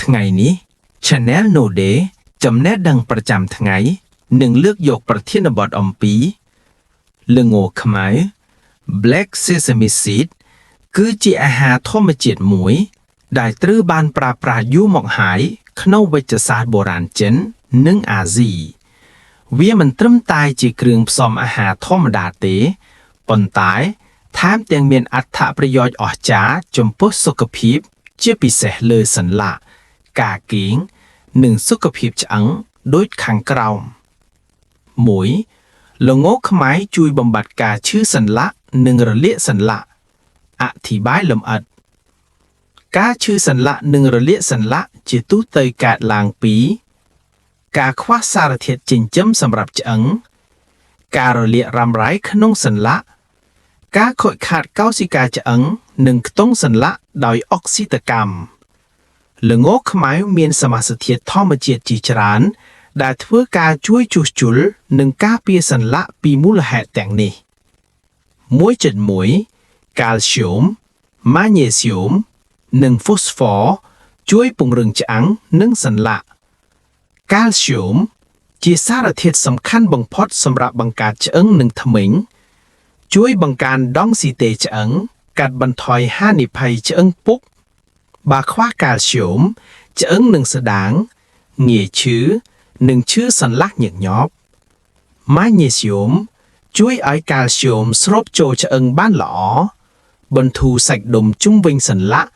ថ្ងៃនេះ Channel No Day ចំណេះដឹងប្រចាំថ្ងៃនឹងលើកយកប្រធានបទអំពីល្ងខ្មែរ Black Sesame Seed គឺជាអាហារធម្មជាតិមួយដែលត្រូវបានប្រើប្រាស់យូរមកហើយក្នុងវេជ្ជសាស្ត្របុរាណចិននិងអាស៊ីវាមិនត្រឹមតែជាគ្រឿងផ្សំអាហារធម្មតាទេប៉ុន្តែថែមទាំងមានអត្ថប្រយោជន៍អស្ចារ្យចំពោះសុខភាពជាពិសេសលើសន្លាក់ការគេងនិងសុខភាពឆ្អឹងដូចខាងក្រោម 1. ល្ងខ្មែរជួយបំបាត់ការឈឺសន្លាក់និងរលាកសន្លាក់អធិប្បាយលម្អិតការឈឺសន្លាក់និងរលាកសន្លាក់ជាទូទៅកើតឡើងពីការខ្វះសារធាតុចិញ្ចឹមសម្រាប់ឆ្អឹងការរលាករ៉ាំរ៉ៃក្នុងសន្លាក់ការខូចខាតកោសិកាឆ្អឹងនិងខ្ទង់សន្លាក់ដោយអុកស៊ីតកម្មល្ងខ្មែរមានសមាសធាតុធម្មជាតិជាច្រើនដែលធ្វើការជួយជួសជុលនិងការពារសន្លាក់ពីមូលហេតុទាំងនេះ 1.1 កាល់ស្យូម ម៉ាញ៉េស្យូម និង ហ្វូស្ហ្វ័រ ជួយពង្រឹងឆ្អឹងនិងសន្លាក់កាល់ស្យូមជាសារធាតុសំខាន់បំផុតសម្រាប់បង្កើតឆ្អឹងនិងធ្មេញជួយបង្កើនដង់ស៊ីតេឆ្អឹងកាត់បន្ថយហានិភ័យឆ្អឹងពុកបើខ្វះកាល់ស្យូមឆ្អឹងនឹងស្ដាងងាយឈឺនិងឈឺសន្លាក់ញឹកញាប់ម៉ាញ៉េស្យូមជួយឲ្យកាល់ស្យូមស្រូបចូលឆ្អឹងបានល្អបន្ធូរសាច់ដុំជុំវិញសន្លាក់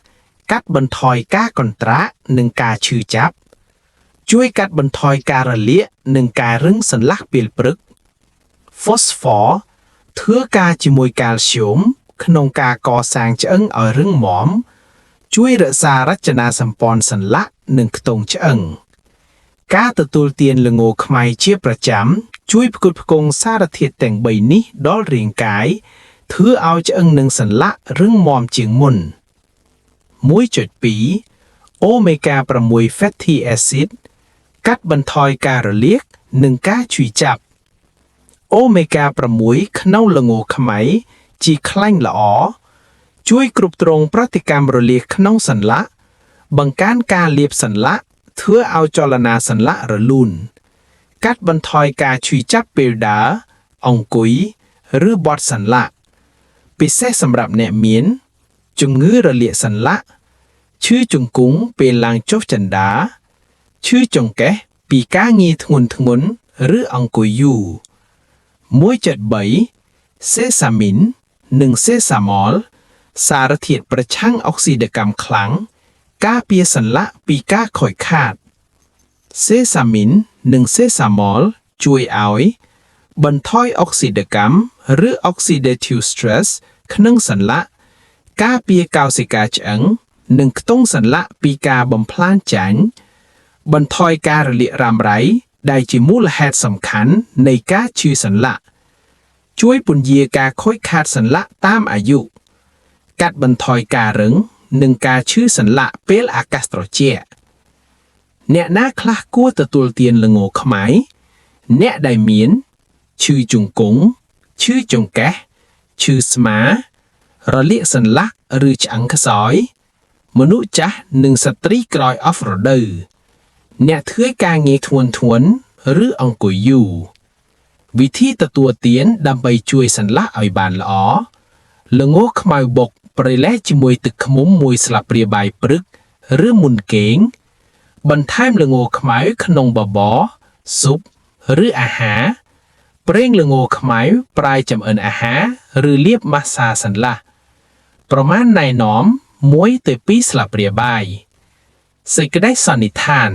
កាត់បន្ថយការកន្ត្រាក់និងការឈឺចាប់ជួយកាត់បន្ថយការរលាកនិងការរឹងសន្លាក់ពេលព្រឹក Phosphor ធ្វើការជាមួយកាល់ស្យូមក្នុងការកសាងឆ្អឹងឲ្យរឹងមាំជួយរក្សារចនាសម្ព័ន្ធសន្លាក់និងខ្ទង់ឆ្អឹងការទទួលទានល្ងខ្មែរជាប្រចាំជួយផ្គត់ផ្គង់សារធាតុទាំង3នេះដល់រាងកាយធ្វើឲ្យឆ្អឹងនិងសន្លាក់រឹងមាំជាងមុន 1.2 Omega 6 Fatty Acid កាត់បន្ថយការរលាកនិងការឈឺចាប់ Omega 6 ក្នុងល្ងខ្មែរជាខ្លាញ់ល្អជួយគ្រប់គ្រងប្រតិកម្មរលាកក្នុងសន្លាក់បង្កើនការលាបសន្លាក់ធ្វើឲ្យចលនាសន្លាក់រលូនកាត់បន្ថយការឈឺចាប់ពេលដើរអង្គុយឬបត់សន្លាក់ពិសេសសម្រាប់អ្នកមានជំងឺរលាកសន្លាក់ឈឺជង្គង់ពេលឡើងចុះចិន្តាឈឺចង្កេះពីការងារធ្ងន់ឬអង្គុយយូរ 1.3 សេសាមីននិងសេសាម៉លសារធាតុប្រឆាំងអុកស៊ីដកម្មខ្លាំងការពារសន្លាក់ពីការខូចខាតសេសាមីននិងសេសាម៉លជួយឲ្យបន្ថយអុកស៊ីដកម្មឬ Oxidative Stress ក្នុងសន្លាក់ការពារកោសិកាឆ្អឹងនិងខ្ទង់សន្លាក់ពីការបំផ្លាញចាញ់បន្ថយការរលាករ៉ាំរ៉ៃដែលជាមូលហេតុសំខាន់នៃការឈឺសន្លាក់ជួយពន្យាការខូចខាតសន្លាក់តាមអាយុកាត់បន្ថយការរឹងនិងការឈឺសន្លាក់ពេលអាកាសត្រជាក់អ្នកណាខ្លះគួរទទួលទានល្ងខ្មែរអ្នកដែលមានឈឺជង្គង់ឈឺចង្កេះឈឺស្មារលាកសន្លាក់ឬឆ្អឹងខ្សោយមនុស្សចាស់និងស្ត្រីក្រោយអស់រដូវអ្នកធ្វើការងារធ្ងន់ឬអង្គុយយូរវិធីទទួលទានដើម្បីជួយសន្លាក់ឲ្យបានល្អល្ងខ្មៅបុកប្រឡេះជាមួយទឹកឃ្មុំ1ស្លាបព្រាបាយព្រឹកឬមុនគេងបន្ថែមល្ងខ្មៅក្នុងបបរស៊ុបឬអាហារប្រេងល្ងខ្មៅប្រាយចម្អិនអាហារឬលាបម៉ាស្សាសន្លាក់ប្រមាណណែនាំ1ទៅ2ស្លាបព្រាបាយសេចក្តីសន្និដ្ឋាន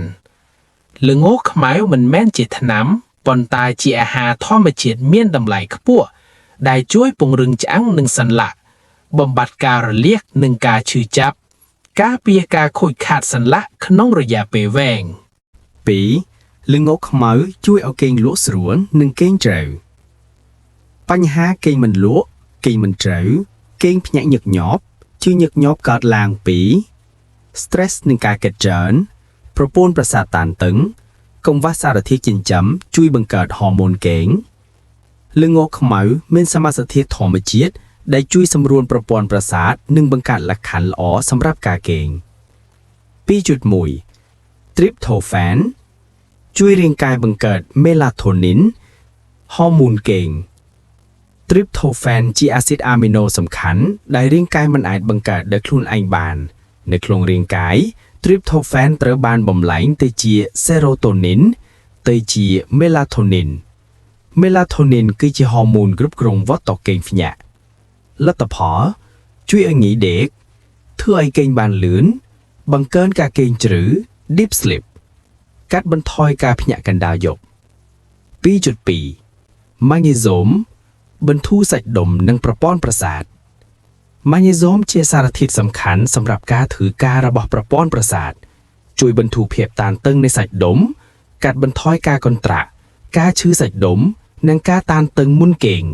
ល្ងខ្មៅមិនមែនជាថ្នាំប៉ុន្តែជាអាហារធម្មជាតិមានតម្លៃខ្ពស់ដែលជួយពង្រឹងឆ្អឹងនិងសន្លាក់បំបាត់ការរលាកនិងការឈឺចាប់ការពារការខូចខាតសន្លាក់ក្នុងរយៈពេលវែង 2. ល្ងខ្មៅជួយឲ្យគេងលក់ស្រួលនិងគេងជ្រៅបញ្ហាគេងមិនលក់គេងមិនជ្រៅគេងភ្ញាក់ញឹកញាប់ជឿញឹកញាប់កើតឡើងពី stress និងការគិតច្រើនប្រព័ន្ធប្រសាទតានតឹងកង្វះសារធាតុចិញ្ចឹមជួយបង្កើតហូម៉ូនគេងល្ងខ្មៅមានសមាសធាតុធម្មជាតិដែលជួយសម្រួលប្រព័ន្ធប្រសាទនិងបង្កើតលក្ខខណ្ឌល្អសម្រាប់ការគេង 2.1 ทริปโทแฟนช่วยร่างกายบังเกิดเมลาโทนินฮอร์โมนเก่งทริปโทแฟนจีอาซิดอะมิโนสำคัญได้ร่างกายมันอาจบังเกิดโดยคลุนไอบานในโครงร่างกายทริปโทแฟนเตอบานบ่มไหลเตจีเซโรโทนินเตจีเมลาโทนินเมลาโทนินคือจีฮอร์โมนกรุ๊ปกรงวัตต่อเก่งฝิญะและต่อพอช่วยอังงี้เด็กเพื่อไอเก่งบานเหลือนบังเกินกาเก่งจือดิฟสลิปกัดบรรทอยกาพิญะกันดาวหยกปีมาเงโซมบรรทุสัดดมนังประป้อนประสาทมาเงโซมเจสารทิศสำคัญสำหรับการถือการระบบประป้อนประสาทช่วยบรรทุเพียบตานตึงในสัดดมกัดบรรทอยกากอนตระกาชื่อสัดดมนังกาตานตึงมุนเก่ง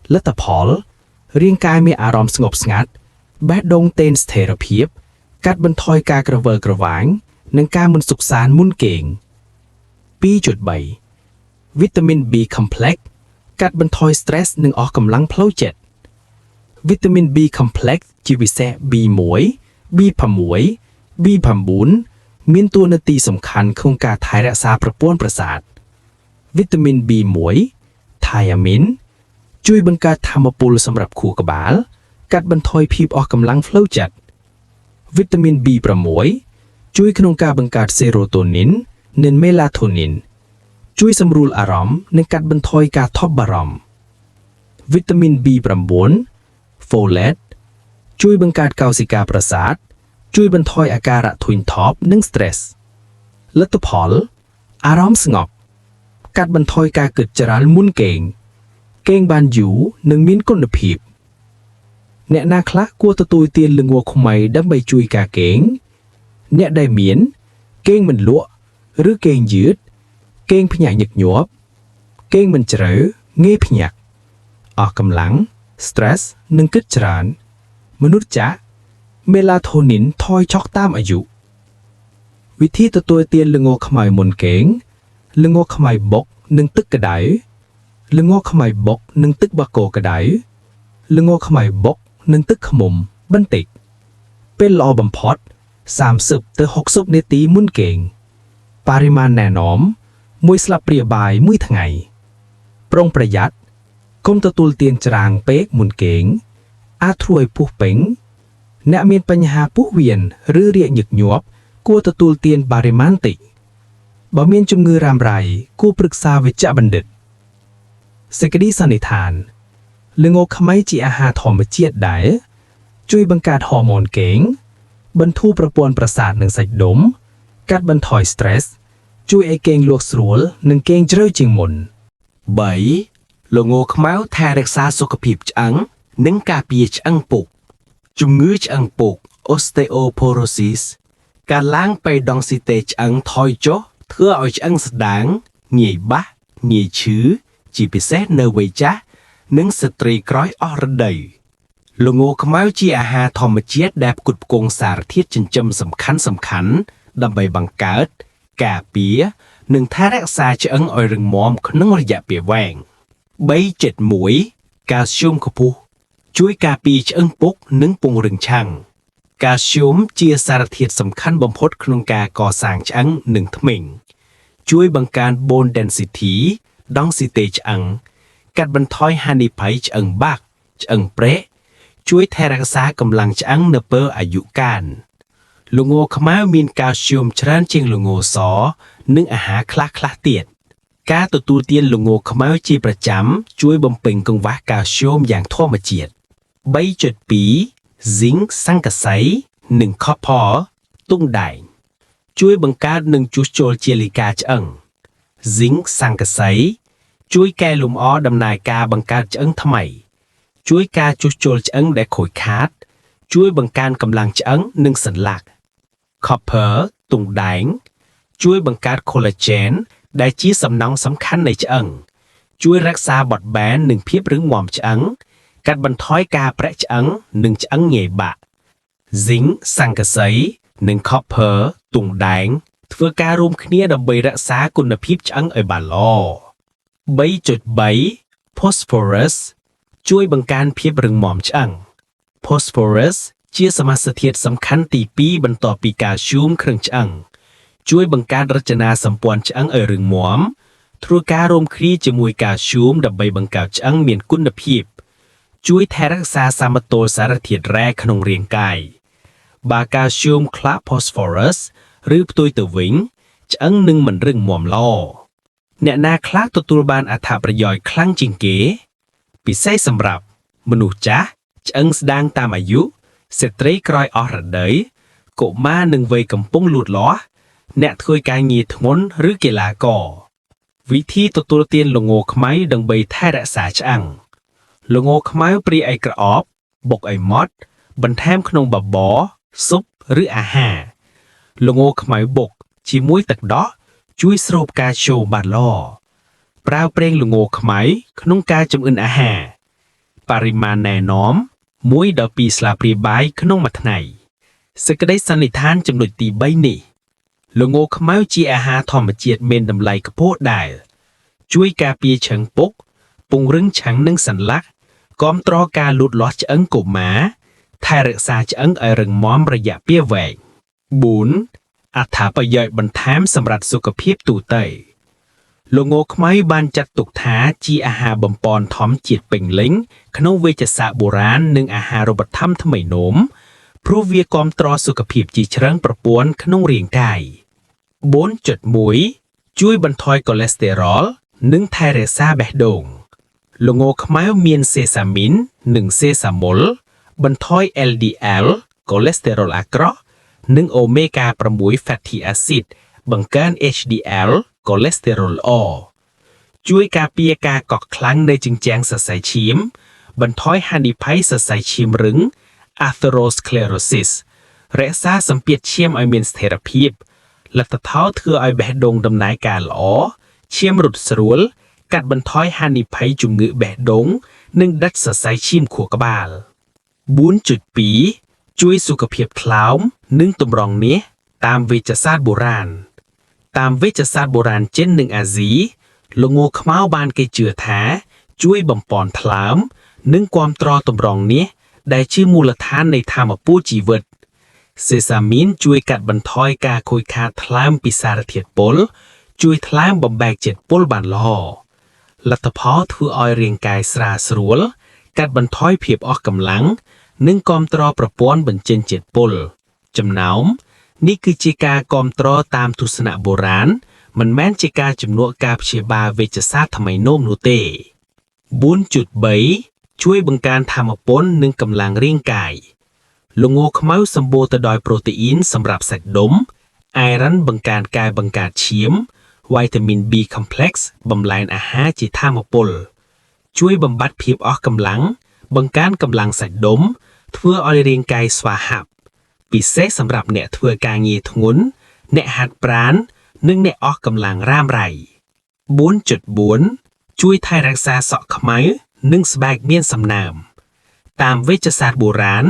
และตะพอลเรียงกายมีอารมณ์สงบสงัดแบดดงเตนสเทระเพียบกัดบรรทอยกากระเวกระหวางนังกามุนสุกสารมุนเก่งวิตามิน B คอมเพล็กซ์กัดบรรทอยสเตรสหนึ่งออกกำลังเพลาเจ็ดวิตามิน B คอมเพล็กซ์จีวิเซ B หมวย B ผำหมวย B ผำบุญมีตัวนาตีสำคัญของการถ่ายรักษาประป้วนประสาทวิตามิน B หมวยไทอามินช่วยบังการทำปูลสำหรับขู่กระบาลกัดบรรทอยพีบออกกำลังเพลาเจ็ดวิตามิน B ประหมวยช่วยขนมการบังการเซโรโทนินเนนเมลาโทนินช่วยสำรูลอารมณ์ในการบรรทอยการทบบารมวิตามิน B ประมวลโฟเลตช่วยบังการเกาสิกาประสาทช่วยบรรทอยอาการะทวินท็อปนึ่งสเตรสและตัวพอลอารมณ์สงบการบรรทอยการเกิดจราลมุนเก่งบานอยู่หนึ่งมิ้นก้นผีบเนนาคละกัวตะตุยเตียนลึงวัวขมัยดับใบจุยกาเก่งเนได้เมียนเก่งมันลวหรือเก่งยืดเก่งพญาหยักหยวบเก่งมันเจริญเงี้ยพญาออกกำลังสเตรสหนึ่งกึศจรานมนุษย์จะเมลาโทนินทอยช็อกตามอายุวิธีตัวเตียนลึงวัวขมัยมนเก่งลึงวัวขมัยบกหนึ่งตึกกระไดลึงวัวขมัยบกหนึ่งตึกบะโกกระไดลึงวัวขมัยบกหนึ่งตึกขมุมบันติกเป็นลอบำพอด30 ถึง 60 นาทีมุนเก่งปริมาณแน่นอมมวยสลับเปรียบายมุ้ยทั้งไงปรงประหยัดกรมตะตุลเตียนจรางเป๊กมุนเก่งอาทรวยผู้เป่งเนมีนปัญหาผู้เวียนหรือเรียกหยึกหยวบกัวตะตุลเตียนบาริมันติบ่มีนจุงือรามไรกู้ปรึกษาวิจบัณฑิตสกดีสันนิษฐานลึงโอขมัยจีอาหารธรรมเจียดได้ช่วยบังการฮอร์โมนเก่งบรรทุประปวนประสาทหนึ่งใส่ดมกัดบรรทอยสเตรสช่วยไอเก่งลวกสรวลหนึ่งเก่งเจริญจิงมุนใบลงโอขมาวแทรกษาสุขภาพจังหนึ่งกาปีจังปุกจุงือจังปุกออสเตโอโพโรซิสการล้างไปดองซิเตจังทอยโจเพื่อเอาจังสดางเหนียบะเหนียชื้อจีพิเศษเนเวจ้าหนึ่งสตรีกร้อยอรเดยลงโอขมาวจีอาหารธรรมเจียดแบบกุดกงสารทิศจินจำสำคัญดำใบบังเกิดกาเปียหนึ่งท่ารักษาจะอังออยรึงมอมขนงระยะเปียแหวงใบเจ็ดหมวยกาเซียมขพูช่วยกาปีจะอังปุกนึ่งปงรึงช่างกาเซียมเจียสารทิศสำคัญบำพดขนงกาก่อสร้างจะอังหนึ่งทมิงช่วยบังการโบนเดนซิตีดองซิเตจะอังกัดบรรทอยฮานิไพจะอังบักจะอังเปรช่วยแทรักษากำลังจะอังเนเปอร์อายุการลุงโอขม้ามีนกาเซียมชรันเชียงลุงโอสอนึ่งอาหารคลาเตียดกาตัวตูเตียนลุงโอขม้าจีประจำช่วยบำเพ็ญกงวะกาเซียมอย่างทั่วมาเจียดใบจุดปีซิงสังกะไซหนึ่งข้อพอตุ้งได้ช่วยบังการหนึ่งจุดโจลเจลิกาจะอังซิงสังกะไซช่วยแก้ลมอ้อดำนายกาบังการจะอังทำไมช่วยกาจุดโจลจะอังได้ขอยคาดช่วยบังการกำลังจะอังหนึ่งสันหลักคอปเพอร์ตุงแดงช่วยบังการโคลลาเจนได้ชี้สำนองสำคัญในจะอังช่วยรักษาบอดแบนหนึ่งเพียบหรือหมอมจะอังกัดบรรทอยกาแปรจะอังหนึ่งจะอังเหยบะซิงสังกะไซหนึ่งคอปเพอร์ตุงแดงเพื่อการรวมคเนียดำใบรักษาคุณภาพจะอังบาลอใบจุดใบโพสฟอรัสช่วยบังการเพียบหรือหมอมจะอังโพสฟอรัสเชี่ยสมาสเทียดสำคัญตีปีบรรต่อปีกาชูมเครื่องจัง ជួយបង្កើតរចនាសម្ព័ន្ធឆ្អឹងឲ្យរឹងមាំធ្វើការរួមគ្នាជាមួយកាល់ស្យូមដើម្បីបង្កើតឆ្អឹងមានគុណភាពជួយថែរក្សាសមតុល្យសារធាតុរ៉ែក្នុងរាងកាយបើកាល់ស្យូមខ្លាក់ phosphorus ឬផ្ទុយទៅវិញឆ្អឹងនឹងមិនរឹងមាំល្អអ្នកណាខ្លះទទួលបានអត្ថប្រយោជន៍ខ្លាំងជាងគេពិសេសសម្រាប់មនុស្សចាស់ឆ្អឹងស្ដាងតាមអាយុស្ត្រីក្រោយអស់រដូវកុមារនិងវ័យកំពុងលូតលាស់អ្នកធ្វើការងារធ្ងន់ឬកីឡាករវិធីទទួលទានល្ងខ្មៅដើម្បីថែរក្សាឆ្អឹងល្ងខ្មៅព្រាយឲ្យក្រអបបុកឲ្យម៉ត់បន្ថែមក្នុងបបរស៊ុបឬអាហារល្ងខ្មៅបុកជាមួយទឹកដោះជួយស្រូបកាល់ស្យូមបានល្អប្រើប្រេងល្ងខ្មៅក្នុងការចម្អិនអាហារបរិមាណណែនាំ1ដល់2ស្លាបព្រាបាយក្នុងមួយថ្ងៃសេចក្តីសន្និដ្ឋានចំណុចទី3នេះល្ងខ្មៅជាអាហារធម្មជាតិមានតម្លៃខ្ពស់ដែលជួយការពារឆឹងពុកពង្រឹងឆឹងនិងសន្លាក់គាំទ្រការលូតលាស់ឆ្អឹងកុមារថែរក្សាឆ្អឹងឲ្យរឹងមាំរយៈពេលវែង4អត្ថប្រយោជន៍បន្ថែមសម្រាប់សុខភាពទូទៅល្ងខ្មៅបានចាត់ទុកថាជាអាហារបំប៉នធម្មជាតិពេញលេញក្នុងវេជ្ជសាស្ត្របុរាណនិងអាហារូបត្ថម្ភថ្មីនោមព្រោះវាគាំទ្រសុខភាពជាច្រើនប្រព័ន្ធក្នុងរាងកាយ 4.1 ជួយបន្ថយកូលេស្តេរ៉ុលនិងថែរក្សាបេះដូងល្ងខ្មៅមានសេសាមីននិងសេសាមុលបន្ថយ LDL កូលេស្តេរ៉ុលអាក្រក់និងអូមេហ្គា 6 fatty acid បង្កើន HDL កូលេស្តេរ៉ុលល្អជួយការពារការកកខ្លាំងនៃជញ្ជាំងសរសៃឈាមបន្ថយហានិភ័យសរសៃឈាមរឹង atherosclerosis រក្សាសម្ពាធឈាមឲ្យមានស្ថិរភាពលទ្ធផលធ្វើឲ្យបេះដូងដំណើរការល្អឈាមរត់ស្រួលកាត់បន្ថយហានិភ័យជំងឺបេះដូងនិងដាច់សរសៃឈាមខួរក្បាល 4.2 ជួយសុខភាពថ្លើមនិងទម្រង់មាសតាមវេជ្ជសាស្ត្របុរាណតាមវេជ្ជសាស្ត្របុរាណចិននិងអាស៊ីល្ងខ្មៅបានគេជឿថាជួយបំប៉នថ្លើមនិងគាំទ្រទម្រង់មាសដែលជាមូលដ្ឋាននៃថាមពលជីវិតសេសាមីនជួយកាត់បន្ថយការខូចខាតថ្លើមពីសារធាតុពុលជួយថ្លើមបំបែកជាតិពុលបានល្អលទ្ធផលធ្វើឲ្យរាងកាយស្រាលស្រួលកាត់បន្ថយភាពអស់កម្លាំងនិងគាំទ្រប្រព័ន្ធបញ្ចេញជាតិពុលចំណោមនេះគឺជាការគាំទ្រតាមទស្សនៈបុរាណមិនមែនជាការជំនួសការព្យាបាលវេជ្ជសាស្ត្រថ្មីនោមនោះទេ 4.3 ជួយបង្កើនថាមពលនិងកម្លាំងរាងកាយល្ងខ្មៅសម្បូរទៅដោយប្រូតេអ៊ីនសម្រាប់សាច់ដុំអៃរ៉ាន់បង្កើនការបង្កើតឈាមវីតាមីន B complex បំលែងអាហារជាថាមពលជួយបំបត្តិភាពអស់កម្លាំងបង្កើនកម្លាំងសាច់ដុំធ្វើឲ្យរាងកាយស្វាហាប់ពិសេសសម្រាប់អ្នកធ្វើការងារធ្ងន់អ្នកហាត់ប្រាណនិងអ្នកអស់កម្លាំងរ៉ាំរ៉ៃ 4.4 ជួយថែរក្សាសក់ខ្មៅនិងស្បែកមានសំណើមតាមវេជ្ជសាស្ត្របុរាណ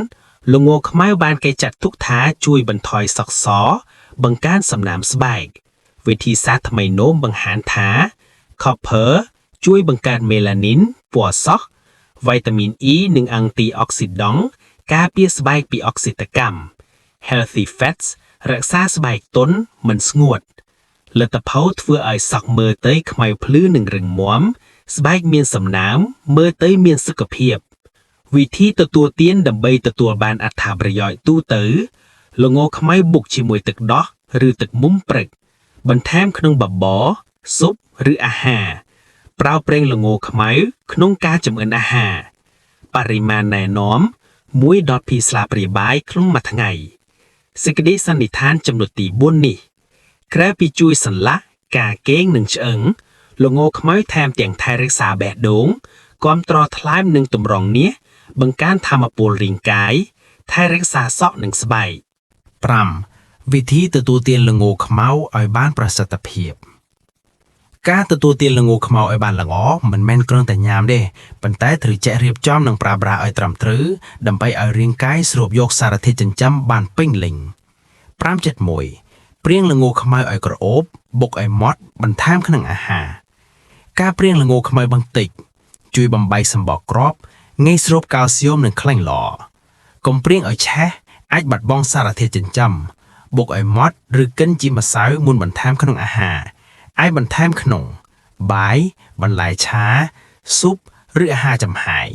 ល្ងខ្មៅបានគេចាត់ទុកថាជួយបន្ថយសក់សបង្កើនសំណើមស្បែកវិធីសាស្ត្រថ្មីនោមបង្ហាញថា copper ជួយបង្កើនមេឡានីនពណ៌សក់វីតាមីន E និងអាំងទីអុកស៊ីដង់ការពារស្បែកពីអុកស៊ីតកម្ម healthy fats រក្សាស្បែកទន់មិនស្ងួតលទ្ធផលធ្វើឲ្យសក់មើលទៅខ្មៅភ្លឺនិងរឹងមាំស្បែកមានសំណើមមើលទៅមានសុខភាពវិធីទទួលទានដើម្បីទទួលបានអត្ថប្រយោជន៍ទូទៅល្ងខ្មៅបុកជាមួយទឹកដោះឬទឹកមុំព្រឹកបន្ថែមក្នុងបបរស៊ុបឬអាហារប្រើប្រេងល្ងខ្មៅក្នុងការចម្អិនអាហារបរិមាណណែនាំ1ដល់2ស្លាបព្រាបាយក្នុងមួយថ្ងៃសេចក្តីសន្និដ្ឋានចំណុចទី4នេះក្រៅពីជួយសន្លាក់ការកេងនិងឆ្អឹងល្ងខ្មៅថែមទាំងថែរក្សាបេះដូងគាំទ្រថ្លើមនិងទម្រង់មាសបង្កើនថាមពលរាងកាយថែរក្សាសក់និងស្បែក 5. វិធីទទួលទានល្ងខ្មៅឲ្យបានប្រសិទ្ធភាពការទទួលទានល្ងខ្មៅឲ្យបានល្អមិនមែនគ្រាន់តែញ៉ាំទេប៉ុន្តែត្រូវចេះរៀបចំនិងប្រើប្រាស់ឲ្យត្រឹមត្រូវដើម្បីឲ្យរាងកាយស្រូបយកសារធាតុចិញ្ចឹមបានពេញលេញ 5.1 ព្រាងល្ងខ្មៅឲ្យក្រអូបបុកឲ្យម៉ត់បន្ថែមក្នុងអាហារការព្រាងល្ងខ្មៅបន្តិចជួយបំបែកសម្បកគ្រាប់ងាយស្រូបកាល់ស្យូមនិងខ្លាញ់ល្អកុំព្រាងឲ្យឆេះអាចបាត់បង់សារធាតុចិញ្ចឹម បុកឲ្យម៉ត់ឬកិនជាម្សៅមុនបន្ថែមក្នុងអាហារអាចបន្ថែមក្នុងបាយបន្លែឆាស៊ុបឬអាហារចំហាយ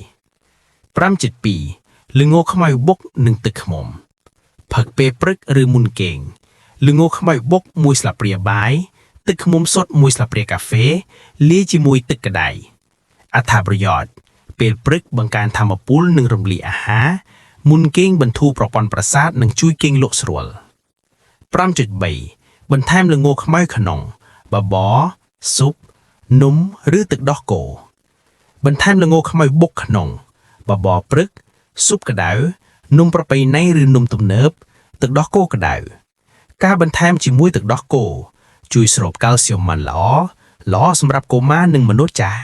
5.2 ល្ងខ្មៅបុកនិងទឹកឃ្មុំផឹកពេលព្រឹកឬមុនគេងល្ងខ្មៅបុក1ស្លាបព្រាបាយទឹកឃ្មុំសុទ្ធ1ស្លាបព្រាកាហ្វេលាយជាមួយទឹកក្តៅអត្ថប្រយោជន៍ពេលព្រឹកបង្កើនថាមពលនិងរំលាយអាហារមុនគេងបន្ធូរប្រព័ន្ធប្រសាទនិងជួយគេងលក់ស្រួល 5.3 បន្ថែមល្ងខ្មៅក្នុងបបរស៊ុបនំឬទឹកដោះគោបន្ថែមល្ងខ្មៅបុកក្នុងបបរព្រឹកស៊ុបក្តៅនំប្រពៃណីឬនំទំនើបទឹកដោះគោក្តៅការបន្ថែមជាមួយទឹកដោះគោជួយស្រូបកាល់ស្យូមមិនល្អសម្រាប់កុមារនិងមនុស្សចាស់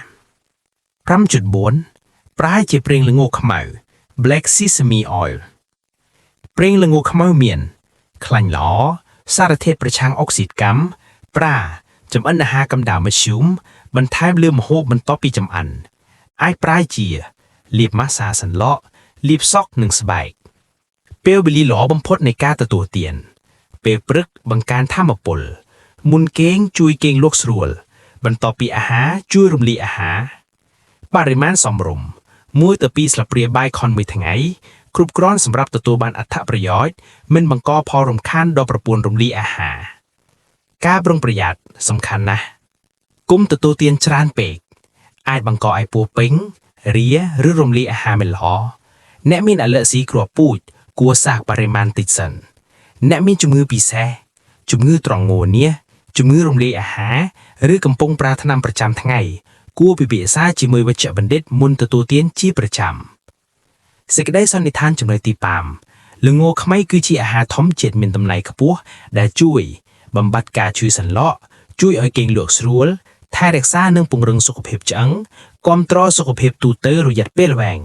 5.4 ប្រែជាប្រេងល្ងខ្មៅ Black Sesame Oil ប្រេងល្ងខ្មៅមានខ្លាញ់ល្អសារធាតុប្រឆាំងអុកស៊ីតកម្មប្រាចម្អិនអាហារកម្ដៅមធ្យមបន្ថែមលើម្ហូបបន្ទាប់ពីចម្អិនអាចប្រែជាលាបម៉ាស្សាសន្លក់លាបសក់និងស្បែកពេលវេលាល្អបំផុតនៃការទទួលទានពេលព្រឹកបង្កើនថាមពលមុនគេងជួយគេងលក់ស្រួលបន្ទាប់ពីអាហារជួយរំលាយអាហារបរិមាណសមរម្យ1 ទៅ 2 ស្លាបព្រាបាយខុនមួយថ្ងៃគ្រប់គ្រាន់សម្រាប់ទទួលបានអត្ថប្រយោជន៍មិនបង្កផលរំខានដល់ប្រព័ន្ធរំលាយអាហារការប្រុងប្រយ័ត្នសំខាន់ណាស់កុំទទួលទានច្រើនពេកអាចបង្កឲ្យពោះពេញរាឬរំលាយអាហារមិនល្អអ្នកមានអាឡែហ្ស៊ីគ្រាប់ពូជគួរសាកបរិមាណតិចសិនអ្នកមានជំងឺពិសេសជំងឺត្រង់ងួននេះជំងឺរំលាយអាហារឬកំពុងប្រើថ្នាំប្រចាំថ្ងៃគួរពិភាក្សាជាមួយវេជ្ជបណ្ឌិតមុនទទួលទានជាប្រចាំសេចក្តីសន្និដ្ឋានចំណុចទី5ល្ងខ្មៅគឺជាអាហារធម្មជាតិមានតម្លៃខ្ពស់ដែលជួយបំបត្តិការឈឺសន្លាក់ជួយឲ្យគេងលក់ស្រួលថែរក្សានិងពង្រឹងសុខភាពឆ្អឹងគាំទ្រសុខភាពទូទៅរយៈពេលវែង